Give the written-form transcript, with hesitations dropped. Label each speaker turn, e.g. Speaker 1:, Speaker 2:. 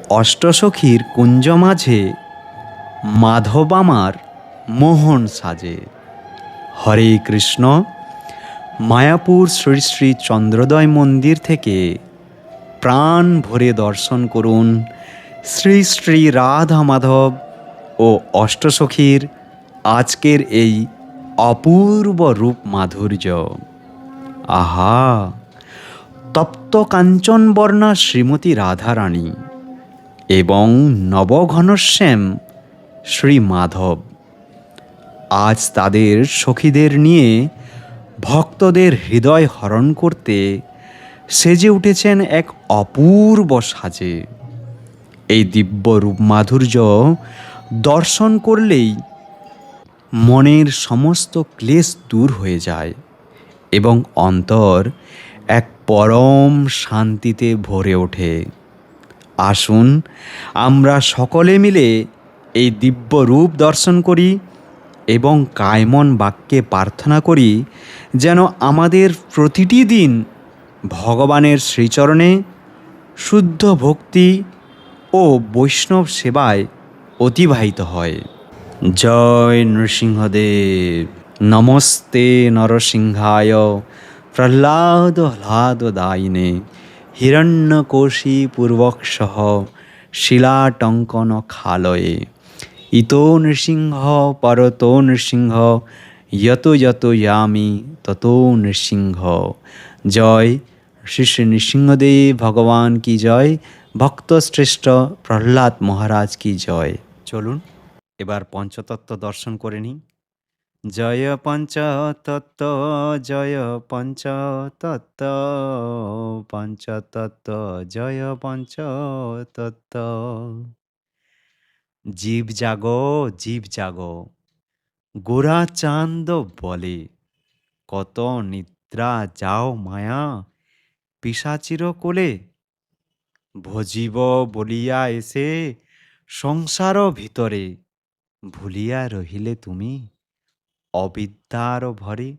Speaker 1: অষ্টসখীর কুঞ্জ মাঝে মাধব আমার মোহন সাজে। হরে কৃষ্ণ। মায়াপুর শ্রী শ্রী চন্দ্রোদয় মন্দির থেকে প্রাণ ভরে দর্শন করুন শ্রী শ্রী রাধা মাধব ও অষ্টসখীর আজকের এই অপূর্ব রূপ মাধুর্য। আহা! তপ্ত কাঞ্চনবর্ণা শ্রীমতী রাধারানী এবং নবঘনশ্যাম শ্রী মাধব আজ তাদের সখীদের নিয়ে ভক্তদের হৃদয় হরণ করতে সেজে উঠেছেন এক অপূর্ব সাজে। এই দিব্য রূপ মাধুর্য দর্শন করলেই মনের সমস্ত ক্লেশ দূর হয়ে যায় এবং অন্তর এক পরম শান্তিতে ভরে ওঠে। আসুন আমরা সকলে মিলে এই দিব্য রূপ দর্শন করি এবং কায়মন বাক্যে প্রার্থনা করি যেন আমাদের প্রতিটি দিন ভগবানের শ্রীচরণে শুদ্ধ ভক্তি ও বৈষ্ণব সেবায় অতিবাহিত হয়। জয় নৃসিংহদেব। নমস্তে নরসিংহায় প্রহ্লাদহ্লাদদায়িনে হিরণ্যকোশী পূর্বক্ষঃ শিলাটঙ্কন খালয়ে ইতো নৃসিংহ পরতো নৃসিংহ যত যত यामि ততো নৃসিংহ। জয় শ্রী শ্রী নৃসিংহদেব ভগবান কি জয়। ভক্তশ্রেষ্ঠ প্রহ্লাদ মহারাজ কি জয়। চলুন এবার পঞ্চতত্ত্ব দর্শন করে নিই। জয় পঞ্চতত্ত্ব জয় পঞ্চতত্ত্ব পঞ্চতত্ত্ব জয় পঞ্চতত্ত্ব। জীব জাগো জীব জাগো গোরা চাঁদ বলে, কত নিদ্রা যাও মায়া পিশাচির কোলে। ভজিব বলিয়া এসে সংসার ভিতরে ভুলিয়া রহিলে তুমি অবিদ্যার ভরে।